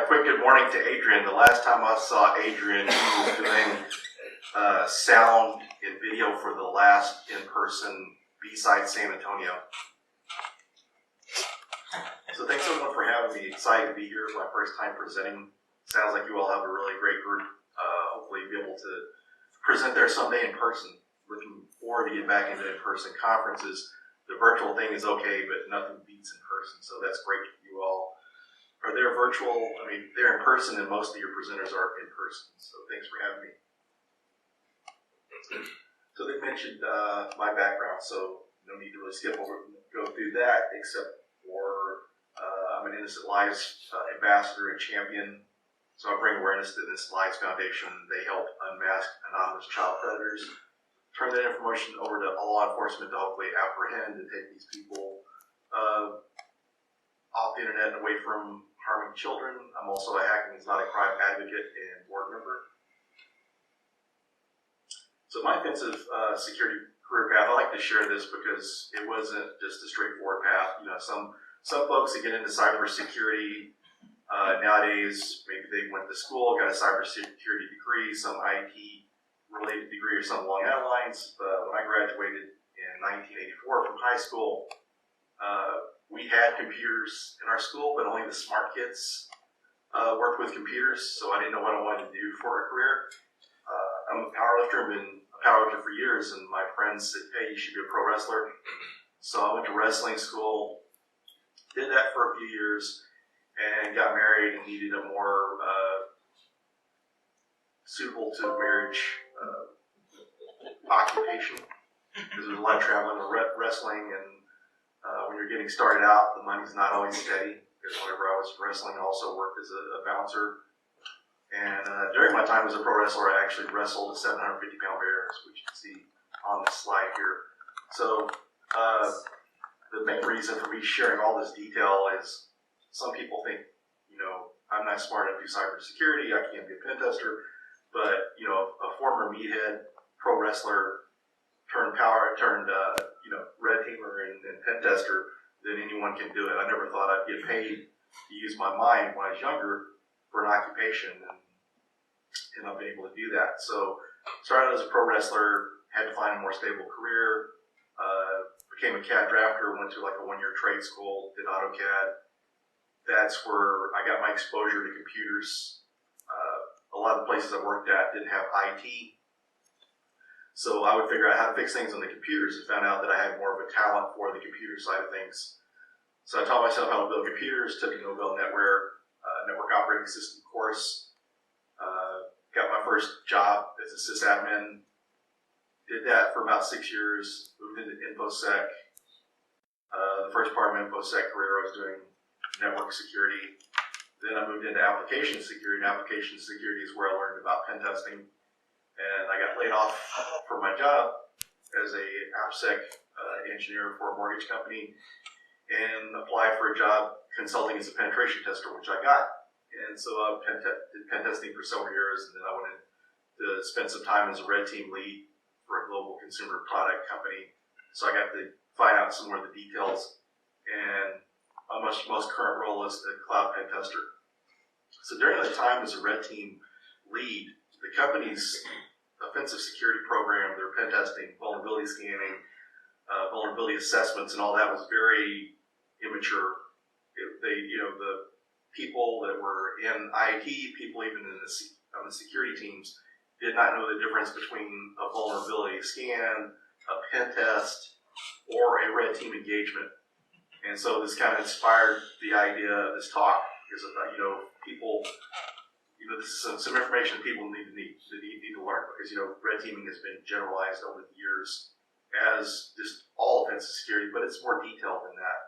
quick good morning to Adrian. The last time I saw Adrian, he was doing sound and video for the last in-person B-side San Antonio. So thanks everyone for having me. Excited to be here. It's my first time presenting. Sounds like you all have a really great group. Hopefully be able to present there someday in person. Looking forward to get back into in-person conferences. The virtual thing is okay, but nothing beats in person. So that's great that you all are there virtual. I mean, they're in person, and most of your presenters are in person. So thanks for having me. So they mentioned my background, so no need to really go through that, except for I'm an Innocent Lives ambassador and champion. So I bring awareness to the Innocent Lives Foundation. They help unmask anonymous child predators, turn that information over to law enforcement to hopefully apprehend and take these people off the internet and away from harming children. I'm also a Hacking is Not a Crime advocate and board member. So my offensive security career path, I like to share this because it wasn't just a straightforward path. You know, some folks that get into cybersecurity nowadays, maybe they went to school, got a cybersecurity degree, some IT related degree or something along that lines. But when I graduated in 1984 from high school, we had computers in our school, but only the smart kids worked with computers, so I didn't know what I wanted to do for a career. I'm a powerlifter, I've been a powerlifter for years, and my friends said, hey, you should be a pro wrestler. So I went to wrestling school, did that for a few years, and got married and needed a more suitable to marriage occupation, because there's a lot of traveling with wrestling, and when you're getting started out, the money's not always steady, because whenever I was wrestling, I also worked as a bouncer. And during my time as a pro wrestler, I actually wrestled a 750-pound bear, which you can see on the slide here. So the main reason for me sharing all this detail is some people think, you know, I'm not smart enough to do cybersecurity, I can't be a pen tester, but, you know, a former meathead pro wrestler turned red teamer and pen tester, then anyone can do it. I never thought I'd get paid to use my mind when I was younger for an occupation, and I've been able to do that. So started as a pro wrestler, had to find a more stable career, became a CAD drafter, went to like a one-year trade school, did AutoCAD. That's where I got my exposure to computers. A lot of the places I worked at didn't have IT. So I would figure out how to fix things on the computers and found out that I had more of a talent for the computer side of things. So I taught myself how to build computers, took a Nobel network operating system course, got my first job as a sysadmin, did that for about 6 years, moved into InfoSec. The first part of my InfoSec career, I was doing network security. Then I moved into application security, and application security is where I learned about pen testing. And I got laid off from my job as a AppSec engineer for a mortgage company and applied for a job consulting as a penetration tester, which I got. And so I did pen testing for several years, and then I went in to spend some time as a red team lead for a global consumer product company. So I got to find out some more of the details. And my most current role is the cloud pen tester. So during the time as a red team lead, the company's offensive security program, their pen testing, vulnerability scanning, vulnerability assessments, and all that was very immature. The people that were in IT, people even on the security teams, did not know the difference between a vulnerability scan, a pen test, or a red team engagement. And so this kind of inspired the idea of this talk, because I thought, people, this is some information people need to learn, because red teaming has been generalized over the years as just all offensive security, but it's more detailed than that.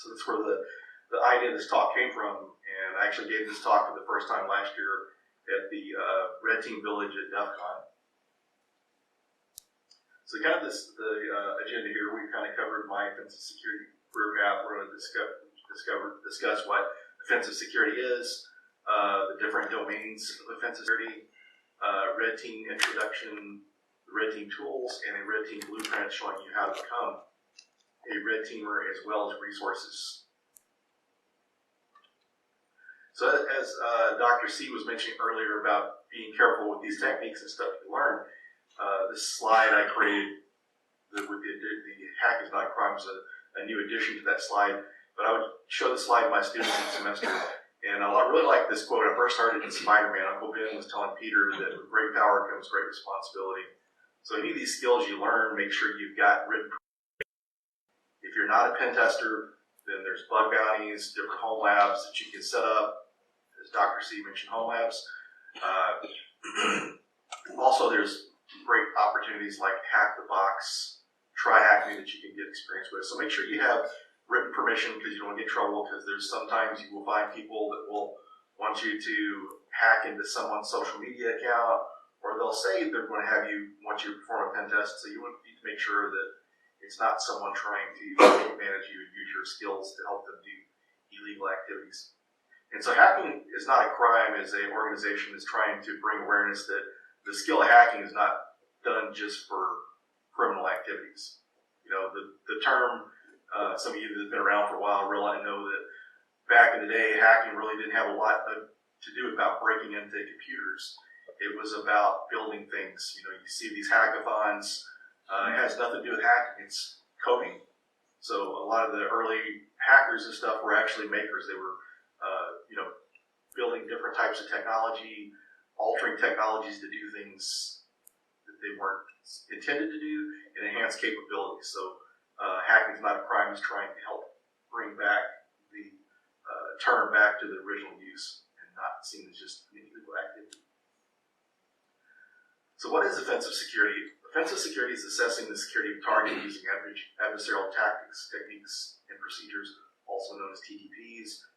So that's where the idea of this talk came from, and I actually gave this talk for the first time last year at the Red Team Village at DEF CON. So kind of the agenda here, we kind of covered my offensive security career path. We're going to discuss what offensive security is, the different domains of offensive security, red team introduction, the red team tools, and a red team blueprint showing you how to become a red teamer as well as resources. So as Dr. C was mentioning earlier about being careful with these techniques and stuff you learn, this slide I created with the hack is not a crime is a new addition to that slide. But I would show the slide to my students each semester. And I really like this quote. I first started in Spider-Man. Uncle Ben was telling Peter that with great power comes great responsibility. So any of these skills you learn, make sure you've got written. If you're not a pen tester, then there's bug bounties, different home labs that you can set up. As Dr. C mentioned, home labs. Also, there's great opportunities like Hack the Box, Try Hack Me that you can get experience with. So make sure you have written permission because you don't want to get in trouble, because there's sometimes you will find people that will want you to hack into someone's social media account, or they'll say they're going to want you to perform a pen test, so you need to make sure that it's not someone trying to take advantage of you and use your skills to help them do illegal activities. And so hacking is not a crime as an organization is trying to bring awareness that the skill of hacking is not done just for criminal activities. You know, the term, some of you that have been around for a while know that back in the day, hacking really didn't have a lot to do about breaking into computers. It was about building things. You know, you see these hackathons. It has nothing to do with hacking. It's coding. So a lot of the early hackers and stuff were actually makers. They were, building different types of technology, altering technologies to do things that they weren't intended to do, and enhance capabilities. So hacking is not a crime. It's trying to help bring back the term back to the original use and not seen as just an illegal activity. So what is offensive security? Offensive security is assessing the security of a target using adversarial tactics, techniques, and procedures, also known as TTPs.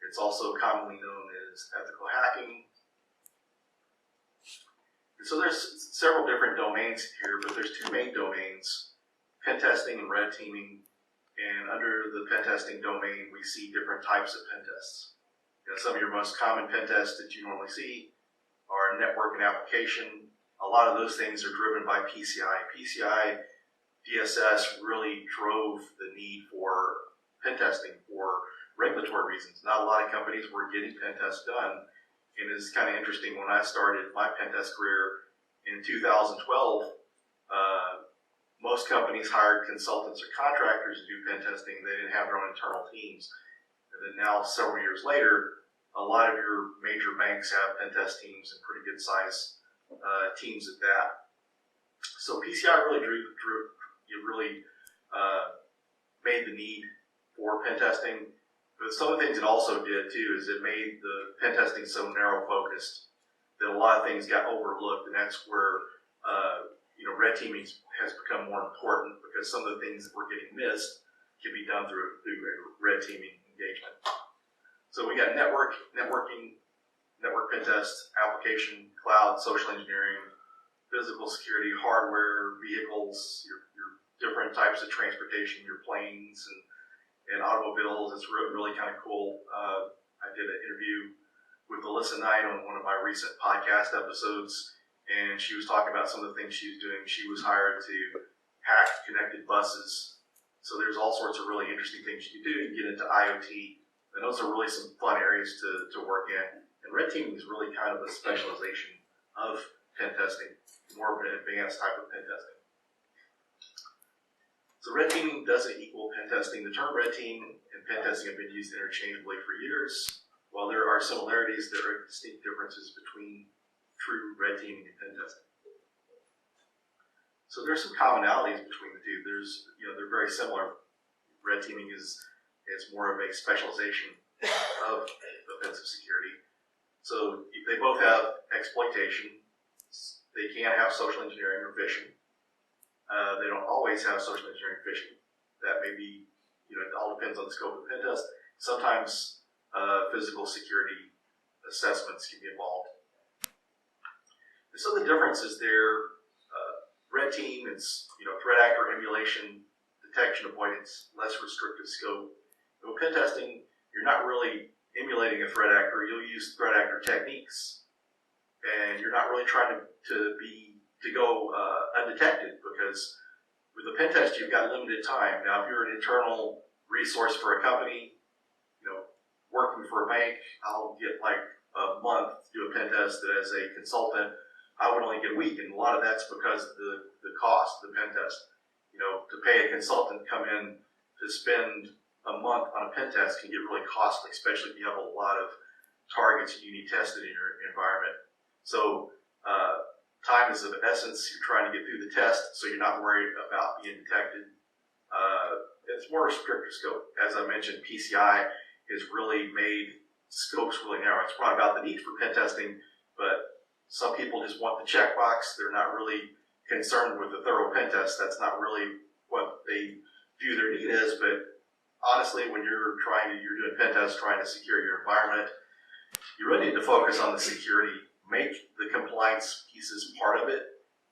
It's also commonly known as ethical hacking. And so there's several different domains here, but there's two main domains, pen testing and red teaming. And under the pen testing domain, we see different types of pen tests. You know, some of your most common pen tests that you normally see are network and application. A lot of those things are driven by PCI. PCI DSS really drove the need for pen testing for regulatory reasons. Not a lot of companies were getting pen tests done. And it's kind of interesting, when I started my pen test career in 2012, most companies hired consultants or contractors to do pen testing. They didn't have their own internal teams. And then now, several years later, a lot of your major banks have pen test teams and pretty good size teams at that. So PCI really made the need for pen testing. But some of the things it also did too is it made the pen testing so narrow focused that a lot of things got overlooked, and that's where red teaming has become more important, because some of the things that were getting missed can be done through a red teaming engagement. So we got networking, network pen test, application, cloud, social engineering, physical security, hardware, vehicles, your different types of transportation, your planes and automobiles. It's really kind of cool. I did an interview with Alyssa Knight on one of my recent podcast episodes, and she was talking about some of the things she was doing. She was hired to hack connected buses. So there's all sorts of really interesting things you can do. You can get into IoT, and those are really some fun areas to work in. And red teaming is really kind of a specialization of pen testing, more of an advanced type of pen testing. So red teaming doesn't equal pen testing. The term red team and pen testing have been used interchangeably for years. While there are similarities, there are distinct differences between true red teaming and pen testing. So there's some commonalities between the two. They're very similar. Red teaming is more of a specialization of offensive security. So they both have exploitation. They can have social engineering or phishing. They don't always have social engineering phishing. That may be, it all depends on the scope of the pen test. Sometimes physical security assessments can be involved. And so the difference is there. Red team, it's threat actor emulation, detection avoidance, less restrictive scope. With pen testing, you're not really emulating a threat actor. You'll use threat actor techniques, and you're not really trying to go undetected, because with a pen test you've got limited time. Now, if you're an internal resource for a company, working for a bank, I'll get like a month to do a pen test. That as a consultant, I would only get a week, and a lot of that's because of the cost of the pen test. To pay a consultant to come in to spend a month on a pen test can get really costly, especially if you have a lot of targets you need tested in your environment. So time is of essence. You're trying to get through the test, so you're not worried about being detected. It's more restricted scope. As I mentioned, PCI has really made scopes really narrow. It's brought about the need for pen testing, but some people just want the checkbox. They're not really concerned with the thorough pen test. That's not really what they view their need is. But honestly, when you're doing pen tests, trying to secure your environment, you really need to focus on the security. Make the compliance pieces part of it.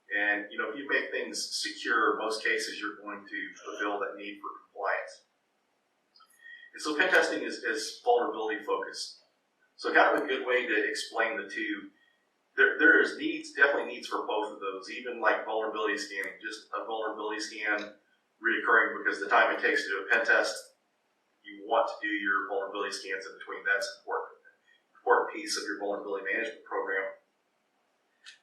And if you make things secure, in most cases you're going to fulfill that need for compliance. And so pen testing is vulnerability focused. So kind of a good way to explain the two. There is definitely needs for both of those, even like vulnerability scanning. Just a vulnerability scan reoccurring, because the time it takes to do a pen test, you want to do your vulnerability scans in between. That's important piece of your vulnerability management program.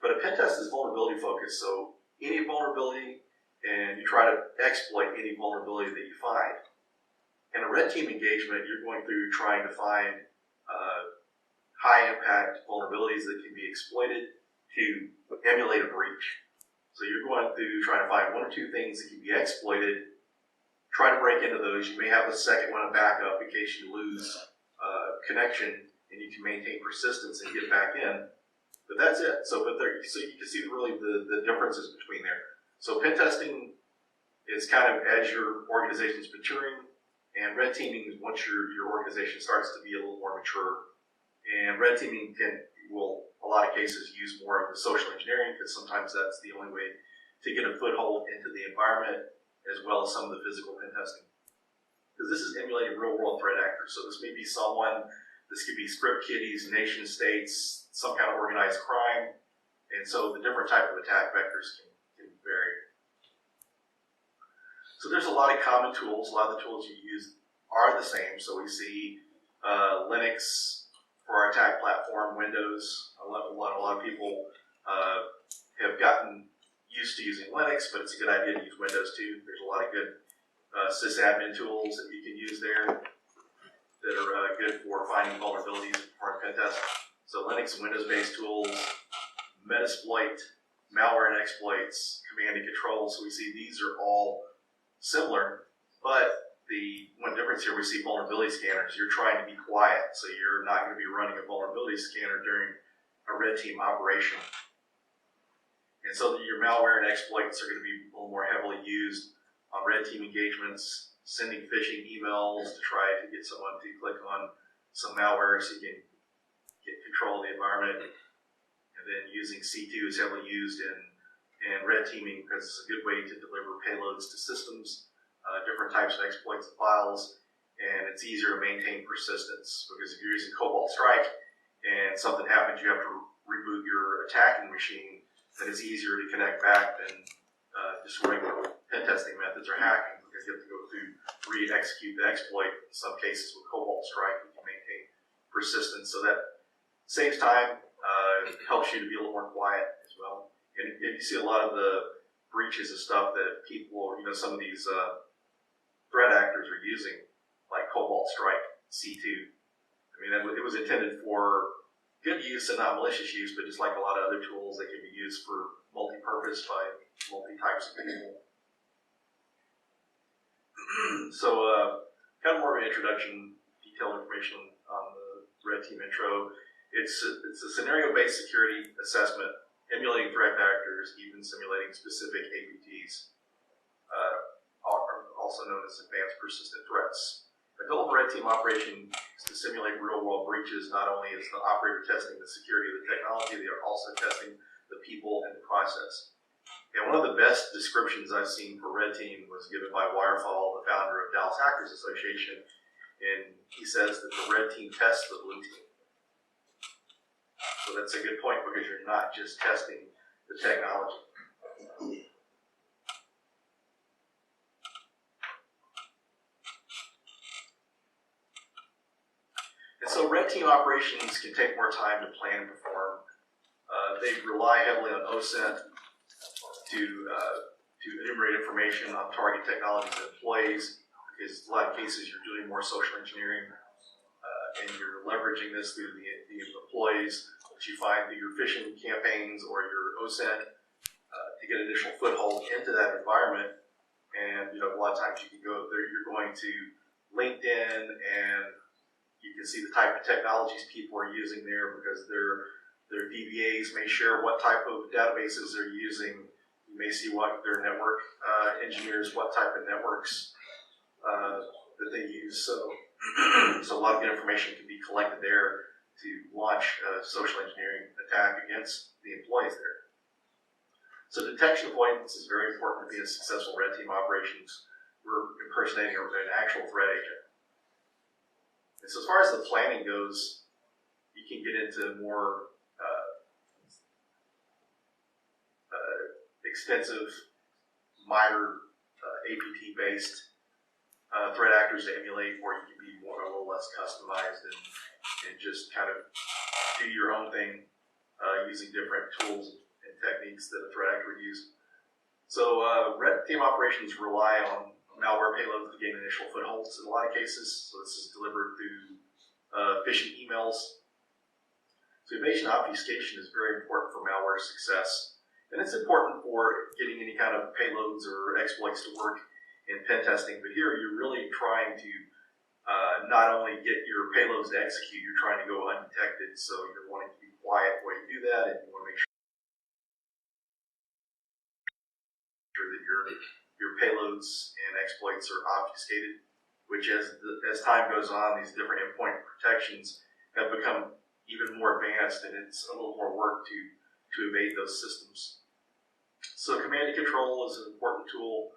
But a pen test is vulnerability focused, so any vulnerability, and you try to exploit any vulnerability that you find. In a red team engagement, you're going through trying to find high impact vulnerabilities that can be exploited to emulate a breach. So you're going through trying to find one or two things that can be exploited, try to break into those. You may have a second one, a backup, in case you lose connection, and you can maintain persistence and get back in. But that's it. So you can see really the differences between there. So pen testing is kind of as your organization is maturing, and red teaming is once your organization starts to be a little more mature. And red teaming will, a lot of cases, use more of the social engineering, because sometimes that's the only way to get a foothold into the environment, as well as some of the physical pen testing. Because this is emulating real-world threat actors. So this may be this could be script kiddies, nation states, some kind of organized crime. And so the different type of attack vectors can vary. So there's a lot of common tools. A lot of the tools you use are the same. So we see Linux for our attack platform, Windows. A lot of people have gotten used to using Linux, but it's a good idea to use Windows too. There's a lot of good sysadmin tools that you can use there that are good for finding vulnerabilities for a pen test. So Linux and Windows-based tools, Metasploit, malware and exploits, command and control. So we see these are all similar, but the one difference here, we see vulnerability scanners. You're trying to be quiet, so you're not going to be running a vulnerability scanner during a red team operation. And so your malware and exploits are going to be a little more heavily used on red team engagements, sending phishing emails to try to get someone to click on some malware so you can get control of the environment. And then using C2 is heavily used in red teaming because it's a good way to deliver payloads to systems. Different types of exploits and files, and it's easier to maintain persistence, because if you're using Cobalt Strike and something happens, you have to reboot your attacking machine, then it's easier to connect back than just regular pen testing methods or hacking, because you have to go through re-execute the exploit. In some cases with Cobalt Strike, you can maintain persistence, so that saves time, helps you to be a little more quiet as well. And you see a lot of the breaches of stuff that people, some of these threat actors are using, like Cobalt Strike, C2. I mean, it was intended for good use and not malicious use, but just like a lot of other tools, they can be used for multi-purpose by multi-types of people. So, kind of more of an introduction, detailed information on the red team intro. It's a scenario-based security assessment, emulating threat actors, even simulating specific APTs. Also known as advanced persistent threats. The goal of a red team operation is to simulate real-world breaches. Not only is the operator testing the security of the technology, they are also testing the people and the process. And one of the best descriptions I've seen for red team was given by Wirefall, the founder of Dallas Hackers Association, and he says that the red team tests the blue team. So that's a good point, because you're not just testing the technology. And so red team operations can take more time to plan and perform. They rely heavily on OSINT to enumerate information on target technologies and employees, because in a lot of cases you're doing more social engineering and you're leveraging this through the employees that you find through your phishing campaigns or your OSINT to get additional foothold into that environment. And a lot of times you can go there, you're going to LinkedIn and you can see the type of technologies people are using there because their DBAs may share what type of databases they're using. You may see what their network engineers, what type of networks that they use. So a lot of good information can be collected there to launch a social engineering attack against the employees there. So detection avoidance is very important to be a successful red team operations. We're impersonating an actual threat agent. And so as far as the planning goes, you can get into more extensive, minor APT-based threat actors to emulate, or you can be a little less customized and just kind of do your own thing using different tools and techniques that a threat actor would use. So red team operations rely on malware payloads to gain initial footholds in a lot of cases. So this is delivered through phishing emails. So evasion obfuscation is very important for malware success. And it's important for getting any kind of payloads or exploits to work in pen testing. But here you're really trying to not only get your payloads to execute, you're trying to go undetected. So you're wanting to be quiet while you do that, and you want to make sure that your payloads and exploits are obfuscated, which as time goes on, these different endpoint protections have become even more advanced, and it's a little more work to evade those systems. So command and control is an important tool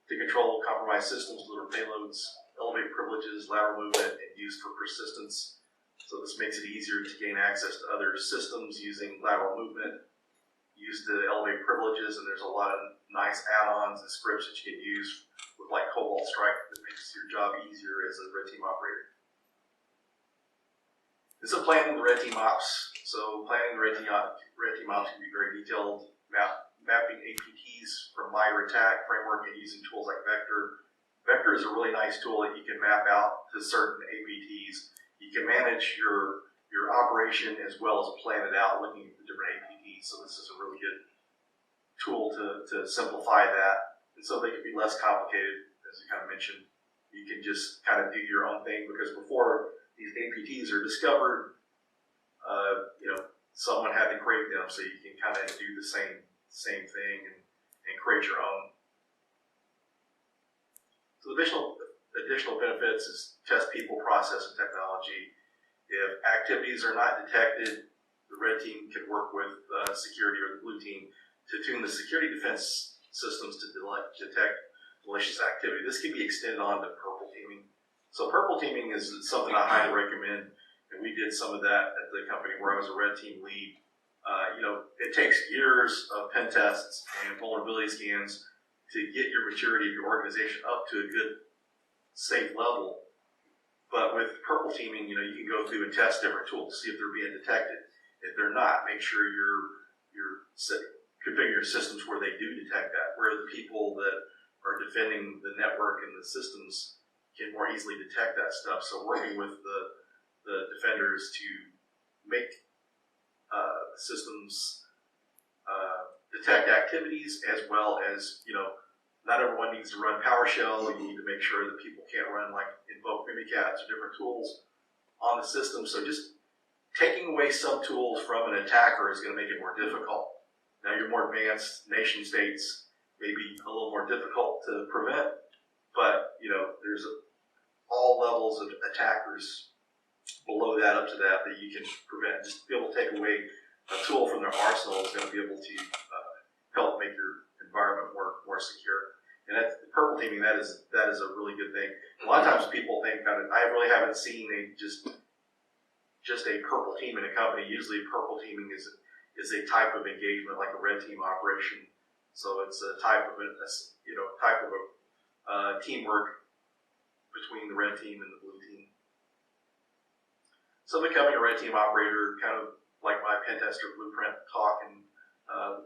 to control compromised systems, deliver payloads, elevate privileges, lateral movement, and used for persistence. So this makes it easier to gain access to other systems using lateral movement, used to elevate privileges, and there's a lot of nice add-ons and scripts that you can use with like Cobalt Strike that makes your job easier as a red team operator. And so planning the red team ops. So planning the red team ops can be very detailed, mapping APTs from MITRE ATT framework and using tools like Vector. Vector is a really nice tool that you can map out to certain APTs. You can manage your operation as well as plan it out looking at the different APTs. So this is a really good tool to simplify that. And so they can be less complicated, as you kind of mentioned. You can just kind of do your own thing, because before these APTs are discovered, someone had to create them, so you can kind of do the same thing and create your own. So additional benefits is test people, process, and technology. If activities are not detected, the red team can work with security or the blue team to tune the security defense systems to detect malicious activity. This can be extended on to purple teaming. So purple teaming is something I highly recommend, and we did some of that at the company where I was a red team lead. It takes years of pen tests and vulnerability scans to get your maturity of your organization up to a good, safe level. But with purple teaming, you can go through and test different tools, see if they're being detected. If they're not, make sure you're configure your systems where they do detect that, where the people that are defending the network and the systems can more easily detect that stuff. So working with the defenders to make systems detect activities, as well as, not everyone needs to run PowerShell. You need to make sure that people can't run like invoke Mimikatz or different tools on the system. So just taking away some tools from an attacker is going to make it more difficult. Now your more advanced nation states may be a little more difficult to prevent, but there's all levels of attackers below that, up to that you can prevent. Just be able to take away a tool from their arsenal is going to be able to help make your environment more secure. And that's the purple teaming. That is a really good thing. A lot of times people think that I really haven't seen just a purple team in a company. Usually purple teaming is a type of engagement like a red team operation. So it's a type of teamwork between the red team and the blue team. So becoming a red team operator, kind of like my Pentester Blueprint talk and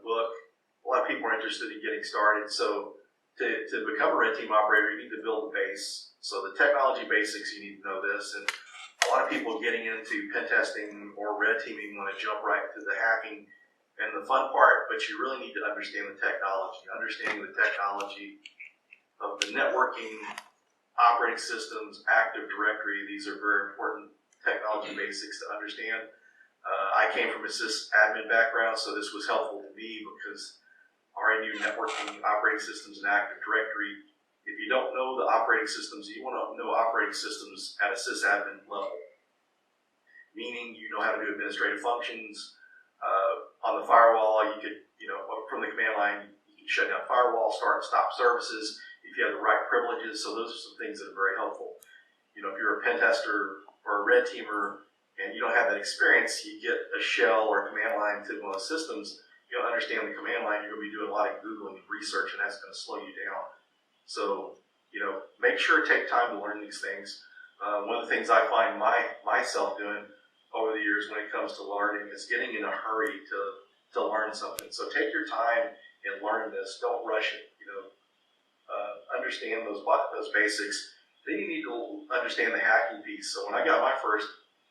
book, a lot of people are interested in getting started. So to become a red team operator, you need to build a base. So the technology basics, you need to know this. And a lot of people getting into pen testing or red teaming want to jump right to the hacking and the fun part, but you really need to understand the technology. Understanding the technology of the networking, operating systems, Active Directory, these are very important technology basics to understand. I came from a sysadmin background, so this was helpful to me because I knew networking, operating systems, and Active Directory. If you don't know the operating systems, you want to know operating systems at a sysadmin level, meaning you know how to do administrative functions. On the firewall, you could, from the command line, you can shut down firewall, start and stop services if you have the right privileges. So those are some things that are very helpful. If you're a pen tester or a red teamer and you don't have that experience, you get a shell or a command line to one of the systems. You don't understand the command line, you're going to be doing a lot of Googling and research, and that's going to slow you down. So, make sure to take time to learn these things. One of the things I find myself doing over the years when it comes to learning is getting in a hurry to learn something. So take your time and learn this. Don't rush it. Understand those basics. Then you need to understand the hacking piece. So when I got my first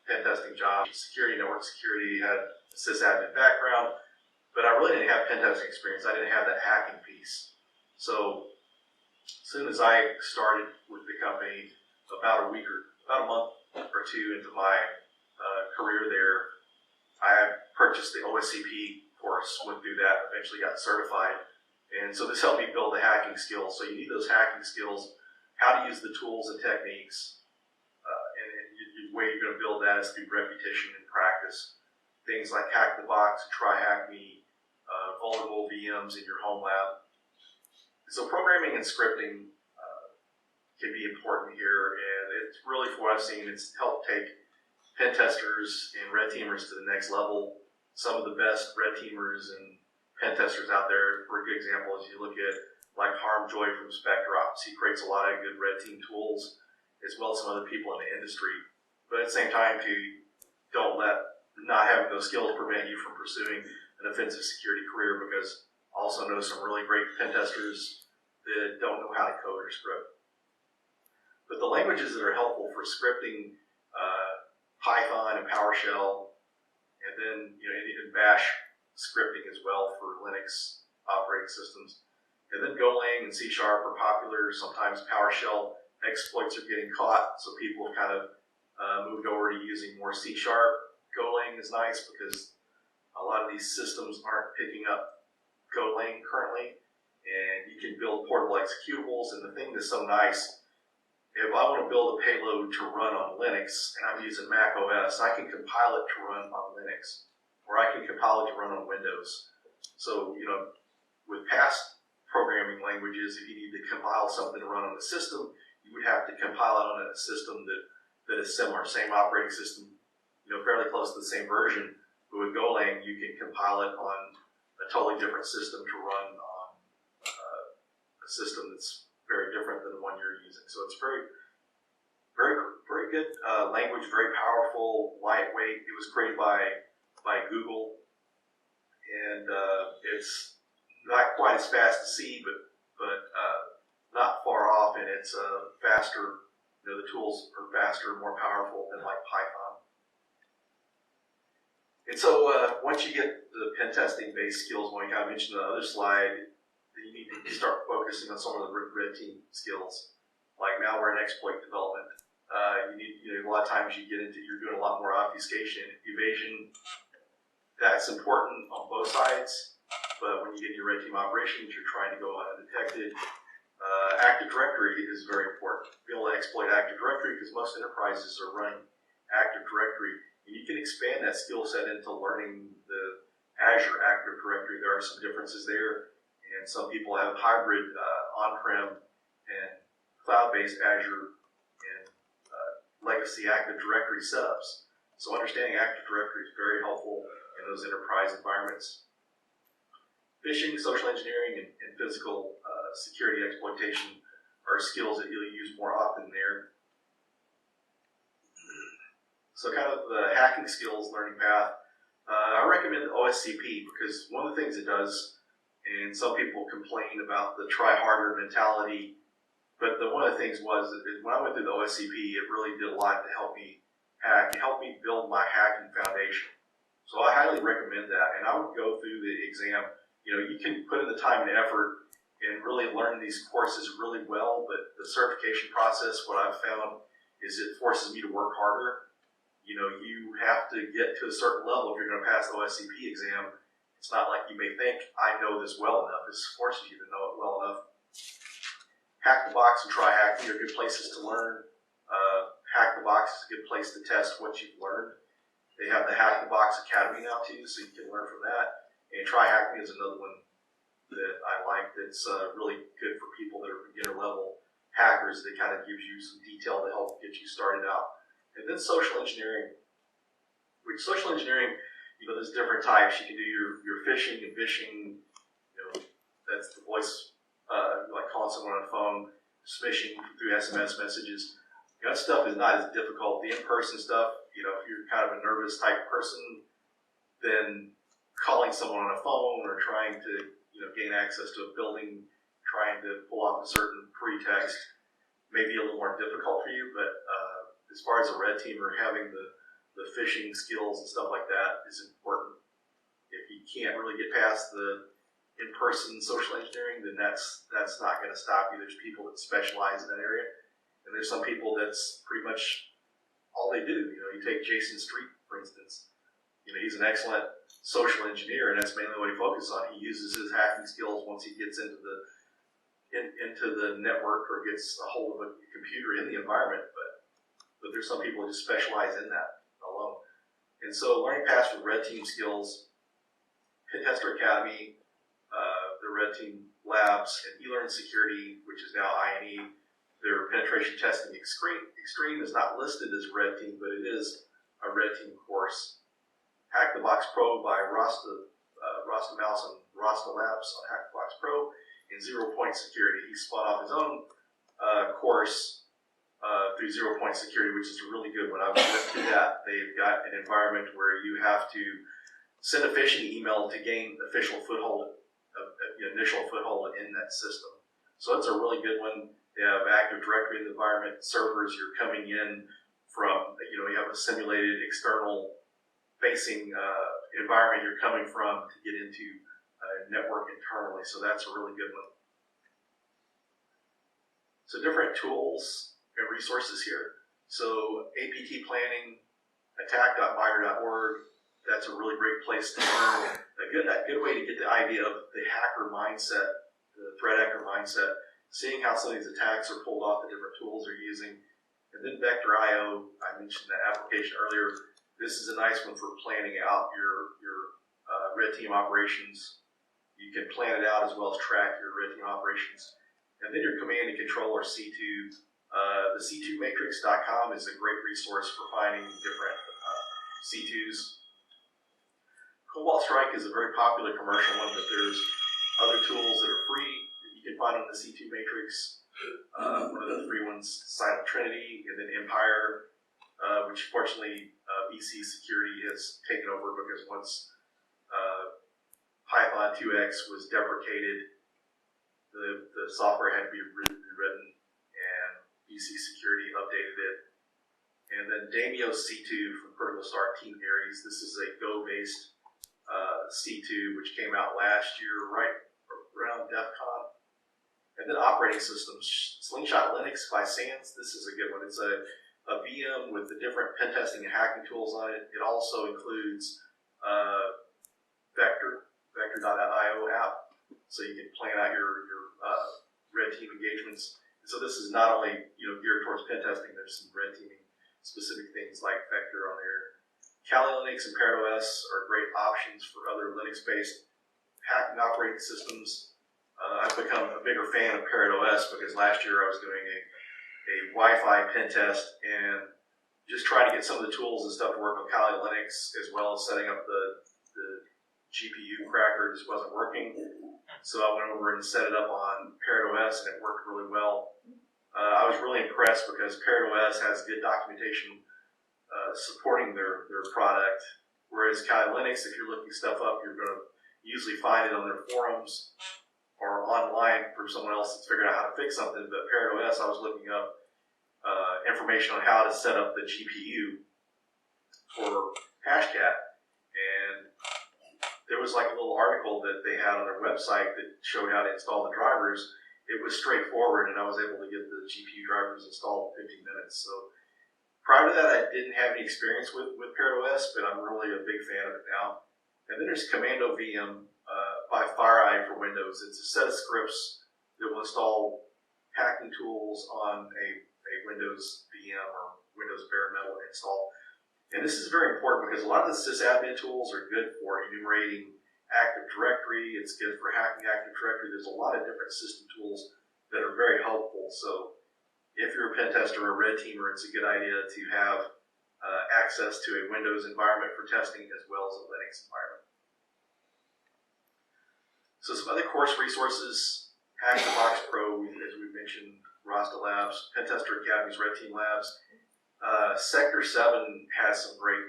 pen testing job, network security, had a sysadmin background, but I really didn't have pen testing experience. I didn't have that hacking piece. So as soon as I started with the company, about a month or two into my career there, I purchased the OISF course, went through that, eventually got certified. And so this helped me build the hacking skills. So you need those hacking skills, how to use the tools and techniques. And the way you're going to build that is through repetition and practice. Things like Hack the Box, Try Hack Me, vulnerable VMs in your home lab. So programming and scripting can be important here, and it's really, for what I've seen, it's helped take pen testers and red teamers to the next level. Some of the best red teamers and pen testers out there, for a good example, is you look at like Harm Joy from SpectreOps. He creates a lot of good red team tools, as well as some other people in the industry. But at the same time, too, don't let not having those skills prevent you from pursuing an offensive security career, because I also know some really great pen testers that don't know how to code or script. But the languages that are helpful for scripting, Python and PowerShell, and then even Bash scripting as well for Linux operating systems. And then Golang and C# are popular. Sometimes PowerShell exploits are getting caught, so people have kind of moved over to using more C#. Golang is nice because a lot of these systems aren't picking up Golang currently, and you can build portable executables. And the thing that's so nice, if I want to build a payload to run on Linux and I'm using Mac OS, I can compile it to run on Linux, or I can compile it to run on Windows. So, with past programming languages, if you need to compile something to run on the system, you would have to compile it on a system that is similar, same operating system, fairly close to the same version. But with Golang, you can compile it on a totally different system to run on a system that's very different than the one you're using. So it's very, very, very good language, very powerful, lightweight. It was created by Google, and it's not quite as fast to see, but not far off, and it's faster. The tools are faster, more powerful than like Python. And so once you get the pen testing based skills, when you kind of mentioned the other slide, you need to start focusing on some of the red team skills, like malware and exploit development. A lot of times you're doing a lot more obfuscation, evasion. That's important on both sides, but when you get your red team operations, you're trying to go undetected. Active Directory is very important. Be able to exploit Active Directory, because most enterprises are running Active Directory, and you can expand that skill set into learning the Azure Active Directory. There are some differences there. And some people have hybrid on-prem and cloud-based Azure and legacy Active Directory setups. So understanding Active Directory is very helpful in those enterprise environments. Phishing, social engineering, and physical security exploitation are skills that you'll use more often there. So kind of the hacking skills learning path. I recommend the OSCP because one of the things it does, and some people complain about the try harder mentality, but one of the things was that when I went through the OSCP, it really did a lot to help me hack. It helped me build my hacking foundation. So I highly recommend that, and I would go through the exam. You know, you can put in the time and effort and really learn these courses really well, but the certification process, what I've found is it forces me to work harder. You know, you have to get to a certain level if you're going to pass the OSCP exam. It's not like you may think, I know this well enough. This forces you to know it well enough. Hack the Box and Try Hacking are good places to learn. Hack the Box is a good place to test what you've learned. They have the Hack the Box Academy now too, so you can learn from that. And Try Hacking is another one that I like that's really good for people that are beginner level hackers. That kind of gives you some detail to help get you started out. And then social engineering, which social engineering, you know, there's different types. You can do your phishing and vishing, you know, that's the voice, like calling someone on the phone, smishing through SMS messages. That stuff is not as difficult. The in-person stuff, you know, if you're kind of a nervous type person, then calling someone on a phone or trying to, you know, gain access to a building, trying to pull off a certain pretext may be a little more difficult for you, but as far as a red teamer, having the phishing skills and stuff like that is important. If you can't really get past the in-person social engineering, then that's not going to stop you. There's people that specialize in that area, and there's some people that's pretty much all they do. You know, you take Jason Street, for instance. You know, he's an excellent social engineer, and that's mainly what he focuses on. He uses his hacking skills once he gets into the network or gets a hold of a computer in the environment. But there's some people who just specialize in that alone. And so, learning paths for red team skills, Pentesting Academy, the red team labs, and eLearn Security, which is now I&E. Their penetration testing extreme is not listed as red team, but it is a red team course. Hack the Box Pro by Rasta Mouse and Rasta Labs on Hack the Box Pro, and 0 Point Security. He spun off his own course through 0 Point Security, which is a really good one. I've worked through that. They've got an environment where you have to send a phishing email to gain official foothold, initial foothold in that system. So it's a really good one. They have Active Directory in the environment, servers you're coming in from, you have a simulated external facing environment you're coming from to get into network internally. So that's a really good one. So different tools and resources here. So APT planning, attack.mitre.org, that's a really great place to learn. A good way to get the idea of the hacker mindset, the threat actor mindset, seeing how some of these attacks are pulled off, the different tools they're using. And then Vector.io, I mentioned that application earlier. This is a nice one for planning out your red team operations. You can plan it out as well as track your red team operations. And then your command and control or C2. The C2matrix.com is a great resource for finding different C2s. Cobalt Strike is a very popular commercial one, but there's other tools that are free that you can find on the C2 Matrix. One of the free ones, Silent Trinity, and then Empire, which fortunately BC Security has taken over because once Python 2x was deprecated, the software had to be rewritten, and BC Security updated it. And then Damio C2 from Critical Start Team Aries. This is a Go-based C2, which came out last year, right around DEF CON. And then operating systems. Slingshot Linux by Sans. This is a good one. It's a VM with the different pen testing and hacking tools on it. It also includes Vector.io app, so you can plan out your red team engagements. And so this is not only geared towards pen testing. There's some red teaming specific things like Vector on there. Kali Linux and Parrot OS are great options for other Linux-based hacking operating systems. I've become a bigger fan of Parrot OS because last year I was doing a Wi-Fi pen test and just trying to get some of the tools and stuff to work with Kali Linux, as well as setting up the GPU cracker just wasn't working. So I went over and set it up on Parrot OS, and it worked really well. I was really impressed because Parrot OS has good documentation supporting their product. Whereas Kali Linux, if you're looking stuff up, you're going to usually find it on their forums or online for someone else that's figured out how to fix something. But Parrot OS, I was looking up information on how to set up the GPU for Hashcat, and there was like a little article that they had on their website that showed how to install the drivers. It was straightforward, and I was able to get the GPU drivers installed in 15 minutes. So prior to that, I didn't have any experience with Parrot OS, but I'm really a big fan of it now. And then there's Commando VM by FireEye for Windows. It's a set of scripts that will install hacking tools on a Windows VM or Windows bare metal install. And this is very important because a lot of the sysadmin tools are good for enumerating Active Directory. It's good for hacking Active Directory. There's a lot of different system tools that are very helpful. So if you're a pen tester or a red teamer, it's a good idea to have access to a Windows environment for testing as well as a Linux environment. So some other course resources: Hack the Box Pro, as we mentioned, Rasta Labs, Pentester Academy's Red Team Labs. Sector 7 has some great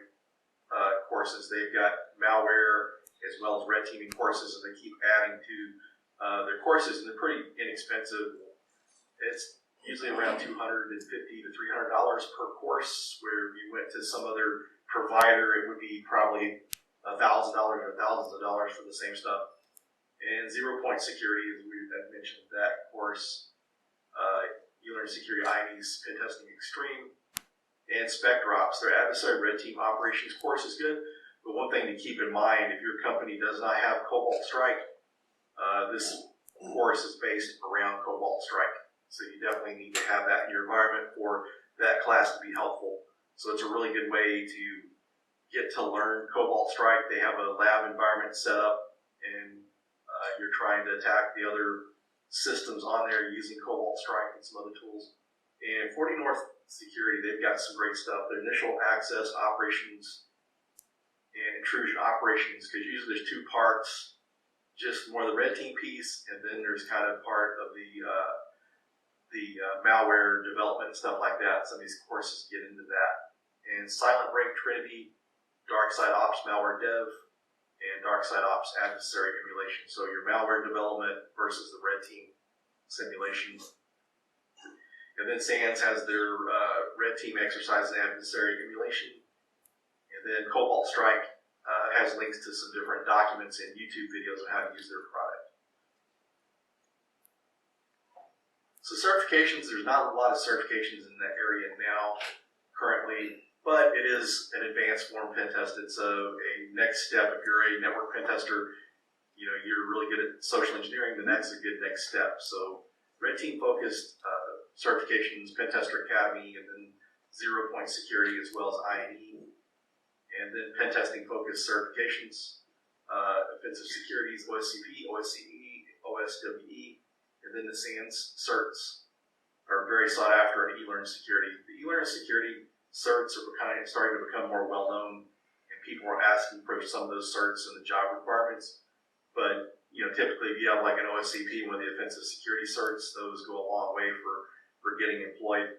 courses. They've got malware as well as red teaming courses, and they keep adding to their courses, and they're pretty inexpensive. It's usually around $250 to $300 per course. Where if you went to some other provider, it would be probably $1,000 or thousands of dollars for the same stuff. And Zero Point Security, as we had mentioned, that course. You learn security IDs, Pentesting Extreme, and SpecDrops. Their adversary red team operations course is good, but one thing to keep in mind, if your company does not have Cobalt Strike, this course is based around Cobalt Strike. So you definitely need to have that in your environment for that class to be helpful. So it's a really good way to get to learn Cobalt Strike. They have a lab environment set up, and you're trying to attack the other systems on there using Cobalt Strike and some other tools. And 40 North Security, they've got some great stuff. Their initial access operations and intrusion operations, because usually there's two parts, just more the red team piece, and then there's kind of part of the malware development and stuff like that. Some of these courses get into that. And Silent Break Trinity, Dark Side Ops Malware Dev, and Dark Side Ops Adversary Emulation. So your malware development versus the red team simulation. And then SANS has their red team exercise and adversary emulation. And then Cobalt Strike has links to some different documents and YouTube videos on how to use their product. So certifications, there's not a lot of certifications in that area now, currently, but it is an advanced form pen test. It's a next step. If you're a network pen tester, you're really good at social engineering, then that's a good next step. So red team focused certifications, Pentester Academy, and then Zero Point Security as well as ID. And then pen testing focused certifications, offensive securities, OSCP, OSCE, OSWE, and then the SANS certs are very sought after in e-learn security. The e-learn security certs are kind of starting to become more well-known, and people are asking for some of those certs in the job requirements. But typically if you have like an OSCP, one of the offensive security certs, those go a long way for getting employed.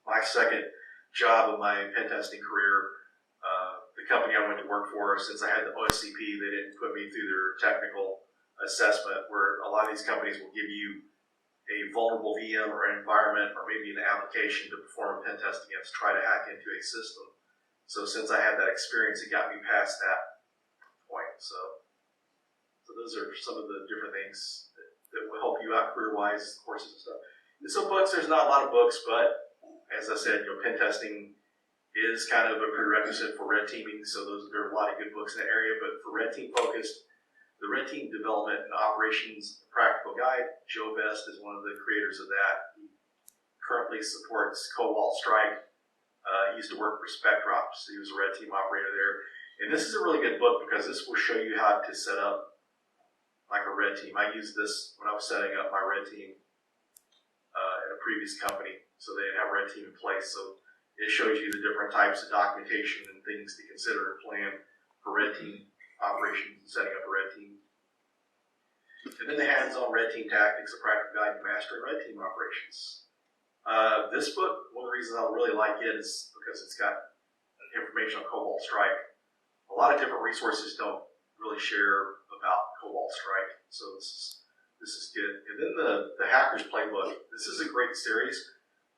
My second job of my pen testing career, the company I went to work for, since I had the OSCP, they didn't put me through their technical assessment, where a lot of these companies will give you a vulnerable VM or environment or maybe an application to perform a pen test against, try to hack into a system. So since I had that experience, it got me past that point. So those are some of the different things that will help you out career-wise, courses and stuff. And so books, there's not a lot of books, but as I said, pen testing is kind of a prerequisite for red teaming. So there are a lot of good books in that area, but for red team focused, the Red Team Development and Operations Practical Guide, Joe Best is one of the creators of that. He currently supports Cobalt Strike. He used to work for SpecDrops, so he was a red team operator there. And this is a really good book because this will show you how to set up like a red team. I used this when I was setting up my red team at a previous company, so they didn't have a red team in place. So it shows you the different types of documentation and things to consider and plan for red team operations and setting up a red team. And then the hands-on red team tactics, a practical guide to mastering red team operations. This book, one of the reasons I really like it is because it's got information on Cobalt Strike. A lot of different resources don't really share about Cobalt Strike, so this is good. And then the Hacker's Playbook. This is a great series,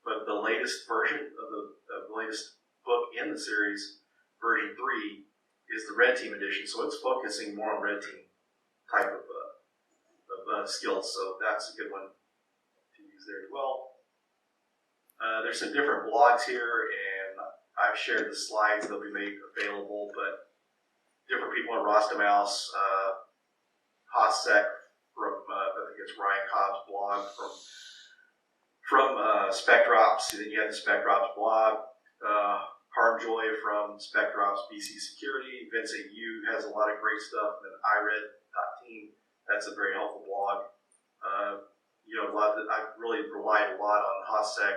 but the latest version of the latest book in the series, version 3, is the Red Team edition. So it's focusing more on Red Team type of skills. So that's a good one to use there as well. There's some different blogs here, and I've shared the slides. They'll be made available, but different people on Rostamaus, HOSSEC from I think it's Ryan Cobb's blog from SpecDrops. Then you have the SpecDrops blog. Harmjoy from SpecDrops BC Security. Vincent Yu has a lot of great stuff. And then iRed.team. That's a very helpful blog. I've really relied a lot on HOSSEC,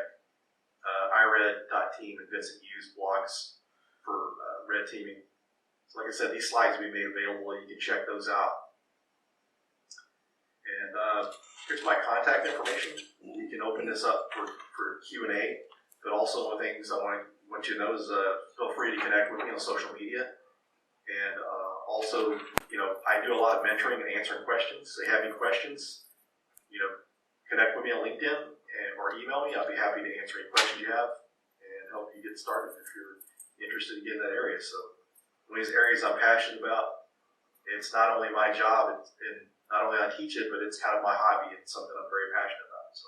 iRed.team, and Vincent Yu's blogs for red teaming. So like I said, these slides will be made available. You can check those out. And here's my contact information. You can open this up for Q&A. But also one of the things I want you to know is feel free to connect with me on social media. And also, I do a lot of mentoring and answering questions. So if you have any questions, connect with me on LinkedIn or email me. I'll be happy to answer any questions you have and help you get started if you're interested in getting that area. So one of these areas I'm passionate about, it's not only my job, and not only I teach it, but it's kind of my hobby and something I'm very passionate about. So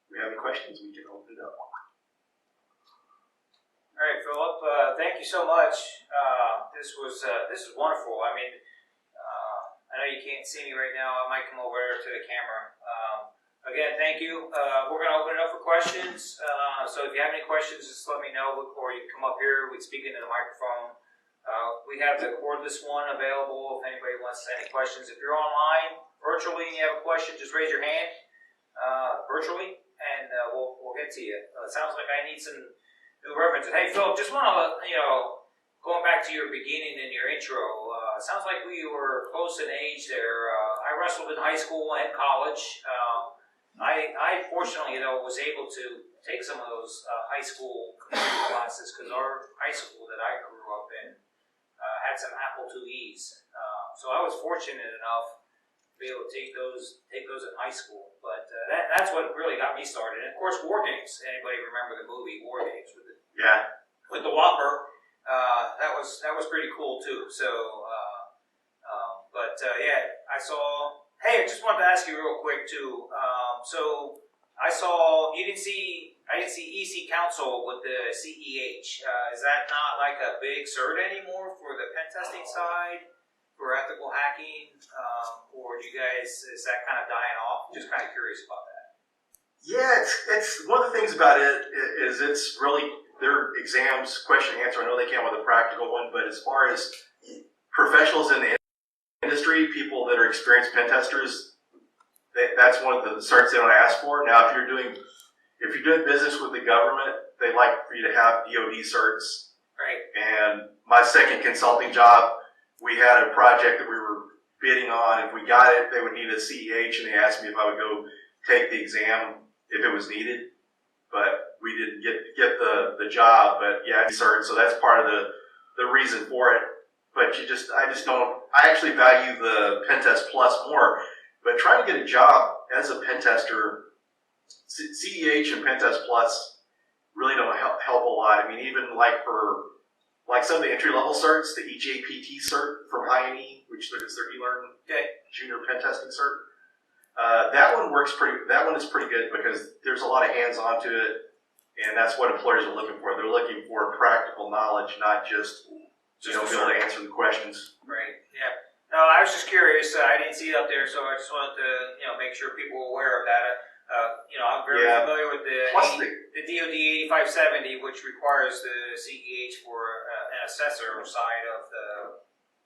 if we have any questions, we can open it up. All right, Phillip, thank you so much. This is wonderful. I mean, I know you can't see me right now. I might come over to the camera. Again, thank you. We're going to open it up for questions. So if you have any questions, just let me know, or you can come up here. We speak into the microphone. We have the cordless one available if anybody wants to ask any questions. If you're online, virtually, and you have a question, just raise your hand virtually, and we'll get to you. It sounds like I need some new references. Hey, Phil, just want to, going back to your beginning and your intro, sounds like we were close in age there. I wrestled in high school and college. I fortunately, was able to take some of those high school classes because our high school that I grew up in had some Apple IIe's. So I was fortunate enough to be able to take those in high school. But that's what really got me started. And of course, War Games. Anybody remember the movie War Games with the Whopper? That was pretty cool too. So, I saw. Hey, I just wanted to ask you real quick too. So I saw I didn't see EC Council with the CEH. Is that not like a big cert anymore for the pen testing side for ethical hacking, or is that kind of dying off? Just kind of curious about that. Yeah, it's one of the things about it is it's really their exams, question and answer. I know they came with a practical one, but as far as professionals in the industry, people that are experienced pen testers, that's one of the certs they don't ask for. Now, if you're doing business with the government, they like for you to have DoD certs. Right. And my second consulting job, we had a project that we were bidding on. If we got it, they would need a CEH, and they asked me if I would go take the exam if it was needed. But we didn't get the job. But yeah, cert. So that's part of the reason for it. But I actually value the Pen Test Plus more. But trying to get a job as a pen tester, CEH and Pen Test Plus really don't help a lot. I mean, even for some of the entry level certs, the EJPT cert from INE, which is their eLearn Junior Pen Testing cert, that one is pretty good because there's a lot of hands on to it, and that's what employers are looking for. They're looking for practical knowledge, not just be able to answer the questions. Right. Yeah. No, I was just curious. I didn't see it up there, so I just wanted to make sure people were aware of that. I'm very familiar with the DoD 8570, which requires the CEH for an assessor side of the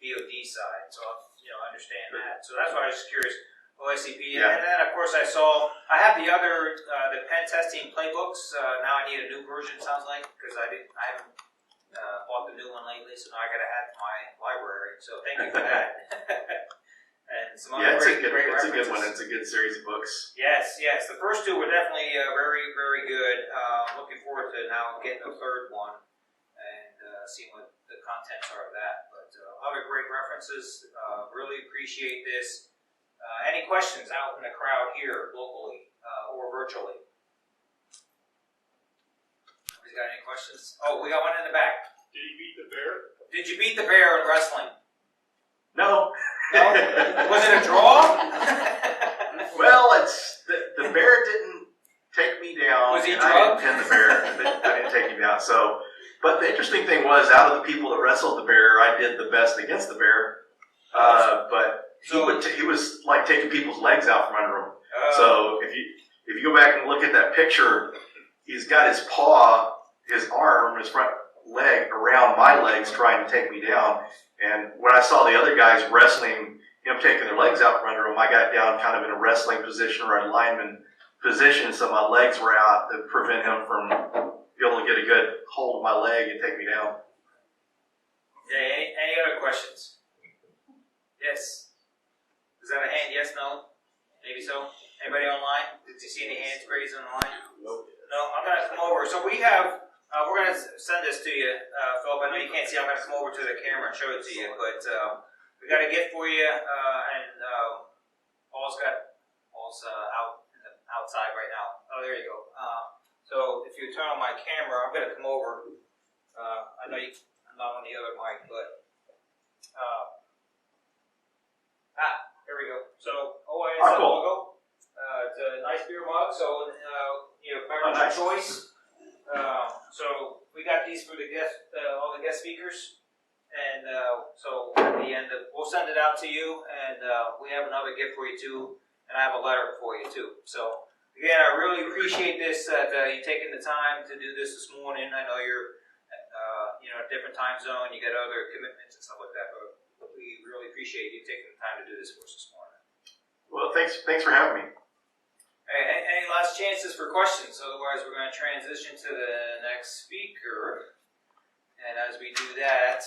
DoD side. So I understand that. So that's why I was just curious. OISFP, and then of course I have the other the pen testing playbooks. Now I need a new version. Sounds like because I haven't bought the new one lately, so now I got to add to my library. So thank you for that. And some other great references. It's a good one. It's a good series of books. Yes. The first two were definitely very, very good. Looking forward to now getting the third one. seeing what the contents are of that. But other great references. Really appreciate this. Any questions out in the crowd here, locally or virtually? Nobody's got any questions? Oh, we got one in the back. Did he beat the bear? Did you beat the bear in wrestling? No. No? Was it a draw? Well, the bear didn't take me down. Was he and drunk? I didn't pin the bear. I didn't take him down. So, but the interesting thing was, out of the people that wrestled the bear, I did the best against the bear. But he was like taking people's legs out from under him. So if you go back and look at that picture, he's got his paw, his arm, his front leg around my legs, trying to take me down. And when I saw the other guys wrestling, him taking their legs out from under him, I got down kind of in a wrestling position or a lineman position, so my legs were out to prevent him from being able to get a good hold of my leg and take me down. Okay, any other questions? Yes. Is that a hand? Yes, no? Maybe so? Anybody online? Did you see any hands raised online? Nope. No, I'm going to come over. So we have, we're going to send this to you, Phillip. I know you can't see. I'm going to come over to the camera and show it to you. But we got a gift for you, and Paul's outside right now. Oh, there you go. So if you turn on my camera, I'm going to come over. I know I'm not on the other mic, but here we go. So OISF logo. It's a nice beer mug. So beverage of choice. So we got these for the guest, all the guest speakers. And so at the end, we'll send it out to you, and we have another gift for you too, and I have a letter for you too. So again, I really appreciate this that you taking the time to do this morning. I know you're a different time zone, you got other commitments and stuff like that, but we really appreciate you taking the time to do this for us this morning. Well, thanks for having me. Hey, any last chances for questions? Otherwise, we're going to transition to the next speaker. And as we do that,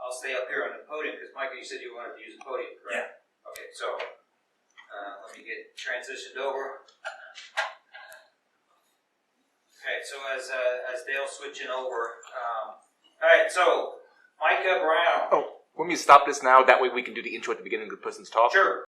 I'll stay up here on the podium because Michael, you said you wanted to use the podium, correct? Yeah. Okay, so let me get transitioned over. Okay, so as Dale's switching over, all right. So Micah Brown. Oh, let me stop this now. That way we can do the intro at the beginning of the person's talk. Sure.